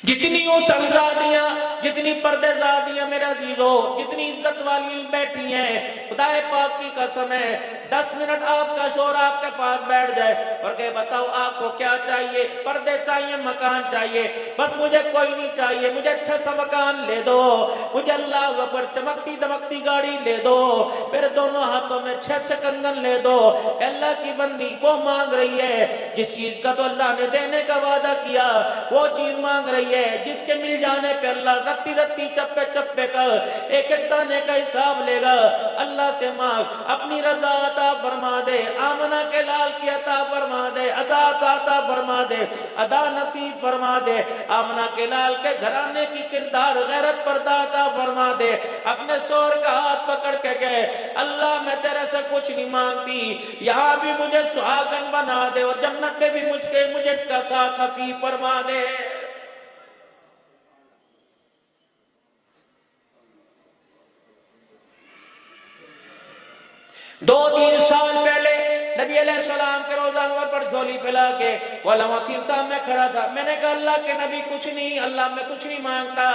जितनी वो सलजादियां, जितनी पर्देजादियां मेरा अजीजो, जितनी इज्जत वाली बैठी हैं, खुदाए पाक की कसम है, 10 मिनट आपका शोर आपके पास बैठ जाए और कहे बताओ आपको क्या चाहिए, पर्दे चाहिए, मकान चाहिए, बस मुझे कोई नहीं चाहिए, मुझे अच्छा सा मकान ले दो, मुझे अल्लाह अकबर चमकती दमकती गाड़ी ले दो, मेरे दोनों हाथों में 6 कंगन ले दो। अल्लाह की बंदी वो मांग रही है जिस चीज का तो अल्लाह ने देने का वादा किया, वो चीज मांग रही है जिसके मिल जाने पे अल्लाह रत्ती रत्ती चप्पे चप्पे का एक एक दाने का हिसाब लेगा। अल्लाह से मांग, अपनी रजा अता फरमा दे, आमना के लाल की अता फरमा दे, अदा अता फरमा दे, अदा नसीब फरमा दे, आमना के लाल के घराने की किरदार गैरत पर्दा अता फरमा दे। अपने शोर का हाथ पकड़ के गए, अल्लाह मैं तेरे से कुछ नहीं मांगती, यहाँ भी मुझे सुहागन बना दे और जन्नत में भी मुझे इसका साथ नसीब फरमा दे। 2-3 साल पहले नबी अलैहिस्सलाम के रोज़ा अनवर पर झोली फैला के वाला मसीह साहब में खड़ा था। मैंने कहा अल्लाह के नबी कुछ नहीं, अल्लाह मैं कुछ नहीं मांगता,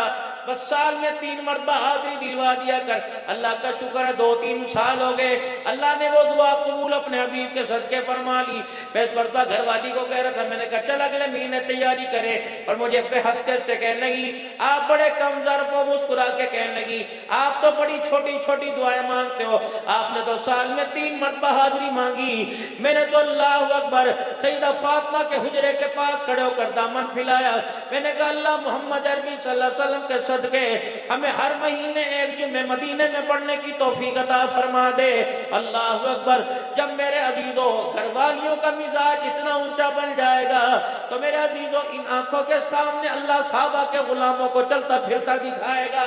बस साल में 3 मरतबा हाजिरी दिलवा दिया कर। अल्लाह का शुक्र है 2-3 साल हो गए, अल्लाह ने वो दुआ कबूल अपने हबीब के सदके फरमा ली। मैं इस मरतबा घरवाली को कह रहा था, मैंने कहा चल अगले महीने तैयारी करे, और मुझे पे हंसते हंसते कहने लगी आप बड़े कम ज़र्फ़ हो, मुस्कुरा के कहने लगी आप तो बड़ी छोटी छोटी दुआएं मांगते हो, आपने तो साल में 3 मरतबा हाजिरी मांगी। मैंने तो अल्लाह अकबर सईदा फातिमा के हुजरे के पास खड़े होकर दामन फैलाया। मैंने कहा अल्लाह मोहम्मद अरबी सल्लल्लाहु अलैहि वसल्लम के सदके हमें हर महीने एक जुम्मे मदीने में पढ़ने की तौफीक अता फरमा दे। अल्लाह अकबर, जब मेरे अजीजों घरवालियों का मिजाज इतना ऊंचा बन जाएगा तो मेरे अजीजों इन आंखों के सामने अल्लाह साहबा के गुलामों को चलता फिरता दिखाएगा।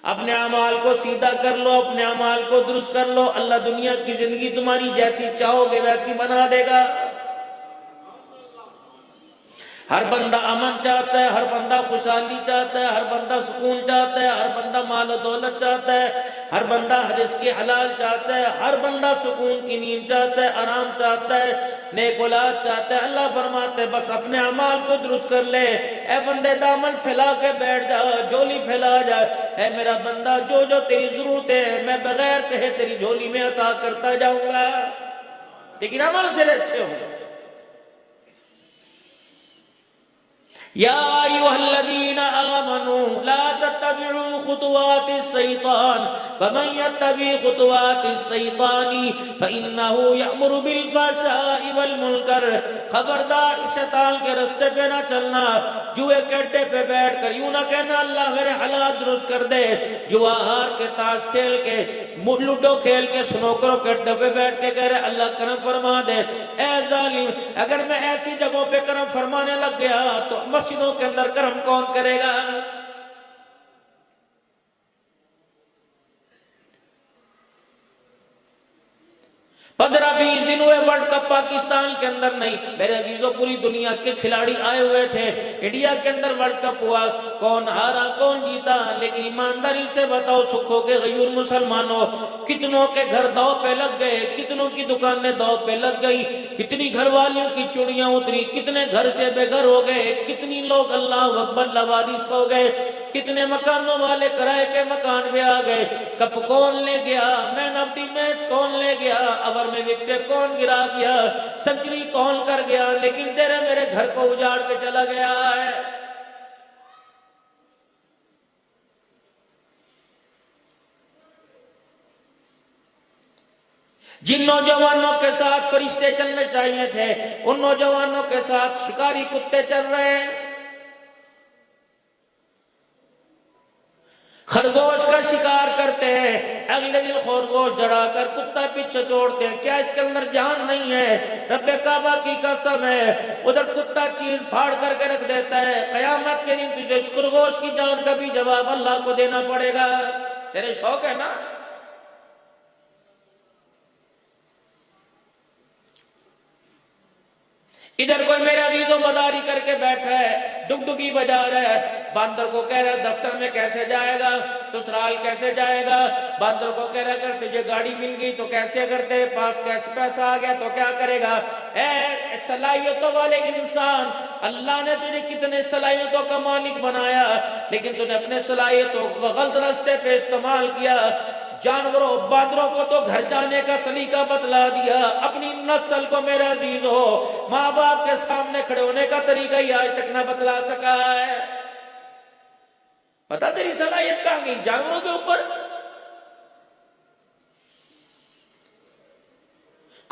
अपने अमाल को सीधा कर लो, अपने अमाल को दुरुस्त कर लो, अल्लाह दुनिया की जिंदगी तुम्हारी जैसी चाहोगे वैसी बना देगा। हर बंदा अमन चाहता है, हर बंदा खुशहाली चाहता है, हर बंदा सुकून चाहता है, हर बंदा माल दौलत चाहता है, हर बंदा रिज़्क़ हलाल चाहता है, हर बंदा सुकून की नींद चाहता है, आराम चाहता है, नेक औलाद चाहता है। अल्लाह फरमाते बस अपने अमाल को दुरुस्त कर ले, ए बंदे दामन फैला के बैठ जा, झोली फैला जा, ए मेरा बंदा जो जो तेरी जरूरत है मैं बगैर कहे तेरी झोली में अता करता जाऊंगा, लेकिन अमल से अच्छे होंगे। या अय्युहल्लज़ीना आमनू ला तत्तबिउ खुतुवातिश शैतान फमन यत्तबि खुतुवातिश शैतानी फइन्नहु यअमुरु बिल फहशाइ वल मुनकर। खबरदार शैतान के रास्ते पे ना चलना, जुए के अड्डे पे बैठकर यूं ना कहना अल्लाह मेरे हालात दुरुस्त कर दे, जुआ हार के, ताश खेल के, लूडो खेल के, स्नूकर के अड्डे पे बैठ के कह रहे अल्लाह करम फरमा दे। ए जालिम, अगर मैं ऐसी जगहों पे करम फरमाने लग गया तो मस्जिदों के अंदर करम कौन करेगा? पंद्रह 20 दिन हुए वर्ल्ड कप पाकिस्तान के अंदर नहीं, मेरे अजीजों पूरी दुनिया के खिलाड़ी आए हुए थे, इंडिया के अंदर वर्ल्ड कप हुआ, कौन हारा कौन जीता, लेकिन ईमानदारी से बताओ सुखों के गयूर मुसलमानों, कितनों के घर दांव पे लग गए, कितनों की दुकानें दांव पे लग गई, कितनी घरवालियों की चुड़ियां उतरी, कितने घर से बेघर हो गए, कितनी लोग अल्लाह अकबर लवारिस हो गए, कितने मकानों वाले किराए के मकान पे आ गए। कप कौन ले गया, मैन ऑफ द मैच कौन ले गया, ओवर में विकेट कौन गिरा गया, सेंचुरी कौन कर गया, लेकिन तेरे मेरे घर को उजाड़ के चला गया है। जिन नौजवानों के साथ फरिश्ते चलने चाहिए थे उन नौजवानों के साथ शिकारी कुत्ते चल रहे हैं। खरगोश का शिकार करते हैं, अगले दिन खरगोश जड़ाकर कुत्ता पीछे छोड़ते हैं, क्या इसके अंदर जान नहीं है? रब्बे काबा की कसम है, उधर कुत्ता चीर फाड़ करके रख देता है। कयामत के दिन तुझे इस खरगोश की जान का भी जवाब अल्लाह को देना पड़ेगा। तेरे शौक है ना? इधर कोई मेरा अजीजों मदारी करके बैठा है, डुगडुगी बजा रहा है, बंदर को कह रहा है दफ्तर में कैसे जाएगा, ससुराल कैसे जाएगा? बांदर को कह रहा अगर तुझे गाड़ी मिल गई तो कैसे, अगर तेरे पास कैसे पैसा आ गया तो क्या करेगा? ए सलाहियतों वाले इंसान, अल्लाह ने तुझे कितने सलाहियतों का मालिक बनाया, लेकिन तूने अपने सलाहियतों को गलत रास्ते पे इस्तेमाल किया। जानवरों बांदरों को तो घर जाने का सलीका बतला दिया, अपनी नस्ल को मेरे अजीज हो माँ बाप के सामने खड़े होने का तरीका ही आज तक ना बतला सका है। पता तेरी सलाहियत कहां गई? जानवरों के ऊपर।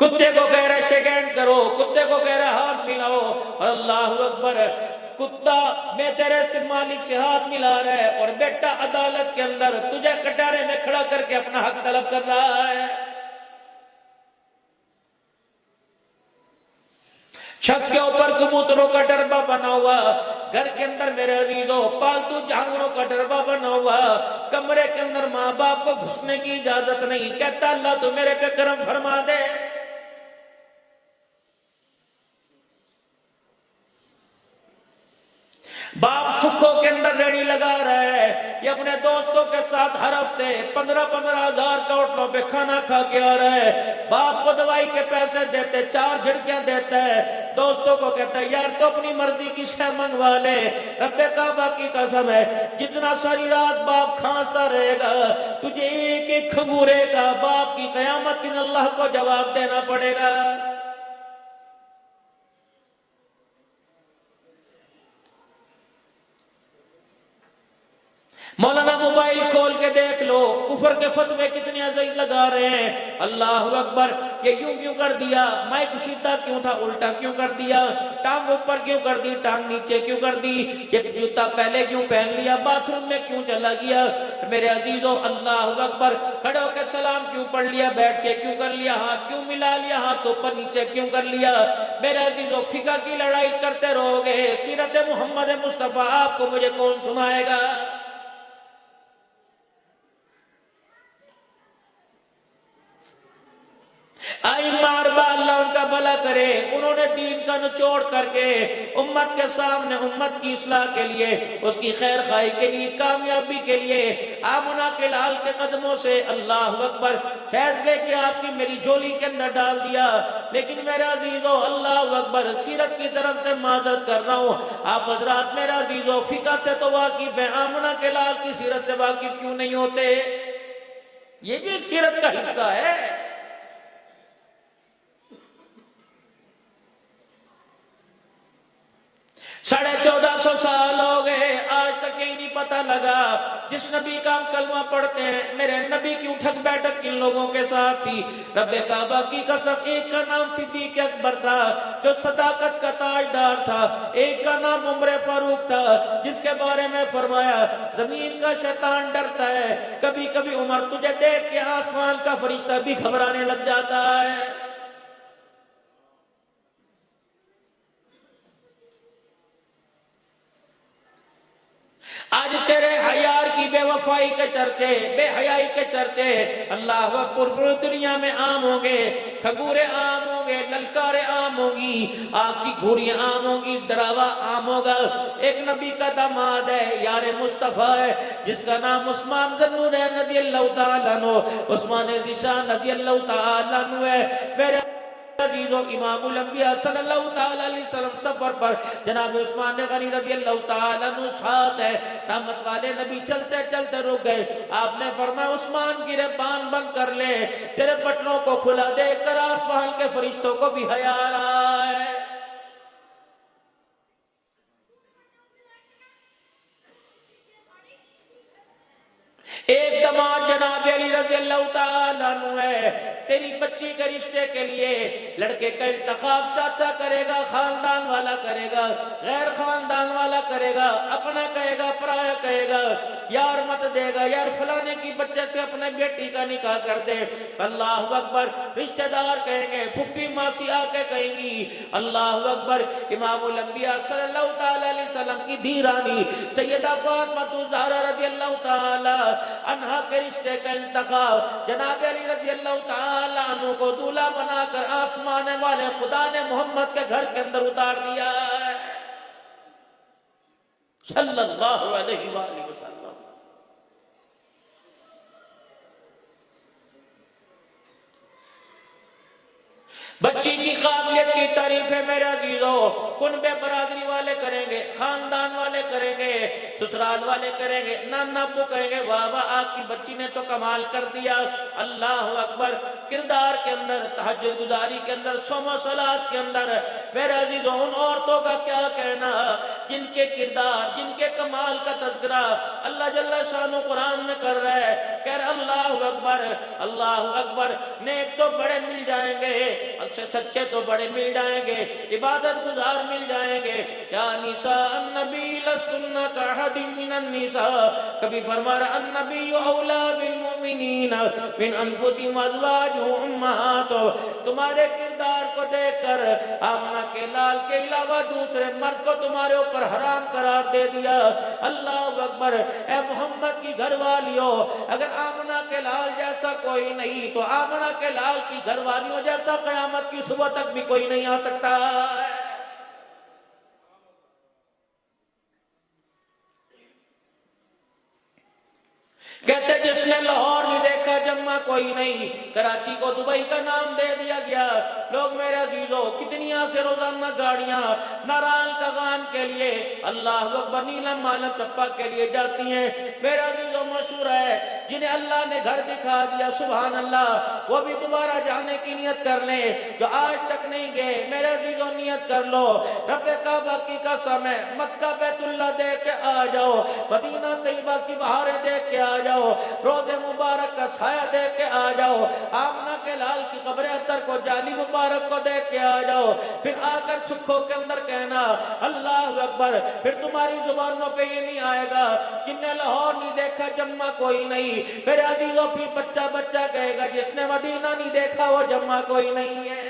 कुत्ते को कह रहा शेकैंड करो, कुत्ते को कह रहा हाथ मिलाओ, अल्लाह अकबर। कुत्ता मैं तेरे से मालिक से हाथ मिला रहा है और बेटा अदालत के अंदर तुझे कटारे में खड़ा करके अपना हक तलब कर रहा है। छत के ऊपर कबूतरों का डरबा बना हुआ, घर के अंदर मेरे अजीजों पालतू जानवरों का डरबा बना हुआ, कमरे के अंदर माँ बाप को घुसने की इजाजत नहीं। कहता अल्लाह तू मेरे पे करम फरमा दे। बाप सुखों के अंदर रेडी लगा रहा है, ये अपने दोस्तों के साथ हर हफ्ते 15-15 हजार का होटलों पे खाना खा के आ रहा है। बाप को दवाई के पैसे देते, 4 झिड़कियां देता है, दोस्तों को कहता है यार तो अपनी मर्जी की शय मंगवा ले। रब्बे काबा की कसम है, जितना सारी रात बाप खांसता रहेगा तुझे एक एक खंगूरे का बाप की कयामत दिन अल्लाह को जवाब देना पड़ेगा। मौलाना मोबाइल खोल के देख लो, कुफर के फतवे कितने अजीज लगा रहे हैं। अल्लाह अकबर, ये यूं क्यों कर दिया, माइक सीधा क्यों था उल्टा क्यों कर दिया, टांग ऊपर क्यों कर दी टांग नीचे क्यों कर दी, ये जूता पहले क्यों पहन लिया, बाथरूम में क्यों चला गया। मेरे अजीजों अल्लाह अकबर, खड़े होकर सलाम क्यों पढ़ लिया, बैठ के क्यों कर लिया, हाथ क्यों मिला लिया, हाथ ऊपर नीचे क्यों कर लिया। मेरे अजीजों फिका की लड़ाई करते रहोगे, सीरत मोहम्मद मुस्तफा आपको मुझे कौन सुनाएगा। आई मारबा अल्लाह उनका भला करे, उन्होंने दीन का निचोड़ करके उम्मत के सामने उम्मत की इस्लाह के लिए, उसकी खैर खाई के लिए, कामयाबी के लिए आमुना के लाल के कदमों से अल्लाह अकबर फैज लेके आपकी मेरी झोली के अंदर डाल दिया। लेकिन मेरे अजीजों अल्लाह अकबर, सीरत की तरफ से माजरत कर रहा हूँ, आप हजरात मेरे अजीजों फिका से तो वाकिफ है, आमुना के लाल की सीरत से वाकिफ क्यों नहीं होते? ये भी एक सीरत का हिस्सा है। 1450 साल हो गए, आज तक यही नहीं पता लगा जिस नबी का हम कलमा पढ़ते हैं, मेरे नबी की उठक बैठक किन लोगों के साथ थी। रब्बे काबा की कसम, एक का नाम सिद्दीक अकबर था जो सदाकत का ताजदार था, एक का नाम उमर फारूक था जिसके बारे में फरमाया जमीन का शैतान डरता है, कभी कभी उमर तुझे देख के आसमान का फरिश्ता भी घबराने लग जाता है। आज तेरे हयार की बेवफाई के चर्चे, बेहयाई के चर्चे अल्लाह पूरी दुनिया में आम होंगे, खगूरे आम होंगे, ललकारे आम होगी, आग की घूरियां आम होगी, डरावा आम होगा। एक नबी का दामाद है, यार मुस्तफा है, जिसका नाम उस्मान ज़न्नूरैन रज़ियल्लाहु तआला अन्हु, उस्मान ज़ीशान रज़ियल्लाहु तआला अन्हु है। मेरे अजीजों इमामुल अंबिया सल्लल्लाहु तआला अलैहि वसल्लम सफर पर जनाब उस्मान गनी रज़ियल्लाहु तआला अन्हु साथ है, रहमत वाले नबी चलते चलते रुक गए। आपने फरमाया उस्मान गिरे बांध बंद कर ले, तेरे बटनों को खुला देख कर आसमान के फरिश्तों को भी हया आ रहा है। एक दमाद जनाब अली रज़ियल्लाहु तआला अन्हु है, तेरी बच्ची के रिश्ते के लिए लड़के का इंतखाब चाचा करेगा, खानदान वाला करेगा, गैर खानदान वाला करेगा, अपना कहेगा, पराया कहेगा, यार मत देगा, यार फलाने की बच्चे से अपने बेटी का निकाह कर दे। अल्लाह अकबर, रिश्तेदार कहेंगे, फुप्पी मासी आके कहेंगी, अल्लाह अकबर। इमामुल अंबिया सल्लल्लाहु तआला अलैहि वसल्लम की धी रानी सैयदा फातिमा ज़हरा रज़ियल्लाहु तआला अन्हा के रिश्ते का इंतखाब जनाब अली रज़ियल्लाहु तआला अन्हु को दूल्हा बनाकर आसमान वाले खुदा ने मोहम्मद के घर के अंदर उतार दिया है सल्लल्लाहु अलैहि वसल्लम। बच्ची की काबिलियत की तारीफ है मेरे अजीजों, कुनबे बरादरी वाले करेंगे, खानदान वाले करेंगे, ससुराल वाले करेंगे, नाना अब्बू कहेंगे वाह वाह आपकी बच्ची ने तो कमाल कर दिया। अल्लाह अकबर। किरदार के अंदर, तहज्जुद गुजारी के अंदर, सोम सलात के अंदर मेरे अजीजों उन औरतों का क्या कहना जिनके किरदार, जिनके कमाल का तज़किरा अल्लाह जल्ला शानो कुरान में कर रहा है। कह रहा अल्लाह अकबर, अल्लाह अकबर। नेक तो बड़े मिल जाएंगे, सच्चे तो बड़े मिल जाएंगे, इबादत गुजार मिल जाएंगे। या निसा अन्नबी लस्तुन्ना कहदिम मिनन निसा। कभी फरमा रहा अन्नबी औला बिल मुमिनीन मिन अनफुसिहिम अज़वाजुहुम उम्महातुहुम। तुम्हारे किरदार को देखकर आमना के लाल के अलावा दूसरे मर्द को तुम्हारे ऊपर हराम करार दे दिया। अल्लाह अकबर। ए मोहम्मद की घरवालियों, अगर आमना के लाल जैसा कोई नहीं तो आमना के लाल की घरवालियों जैसा कयामत की सुबह तक भी कोई नहीं आ सकता। कहते जिसने लाहौर नहीं देखा जम्मा कोई नहीं, कराची को दुबई का नाम दे दिया गया। लोग मेरे अजीजों कितनी से रोजाना गाड़ियां नारायण का गान के लिए, अल्लाह अकबर, नीलम मालम चप्पा के लिए जाती हैं। मेरे अजीजों मशहूर है जिन्हें अल्लाह ने घर दिखा दिया, सुभान अल्लाह, वो भी दोबारा जाने की नियत कर ले जो आज तक नहीं गए। मेरे अजीजों नियत कर लो, रब्बे काबा की कसम है, मक्का बैतुल्लाह देख के आ जाओ, मदीना तैयबा की बहारें देख के आ जाओ, रोजे मुबारक का साया देख के आ जाओ, आमना के लाल की कब्र अतर को, जाली मुबारक को देख के आ जाओ। फिर आकर सुखों के अंदर कहना अल्लाह अकबर। फिर तुम्हारी जुबानों पे ये नहीं आएगा जिनने लाहौर नहीं देखा जम्मा कोई नहीं। मेरे अजीजों फिर बच्चा बच्चा कहेगा जिसने मदीना नहीं देखा वो जम्मा कोई नहीं है।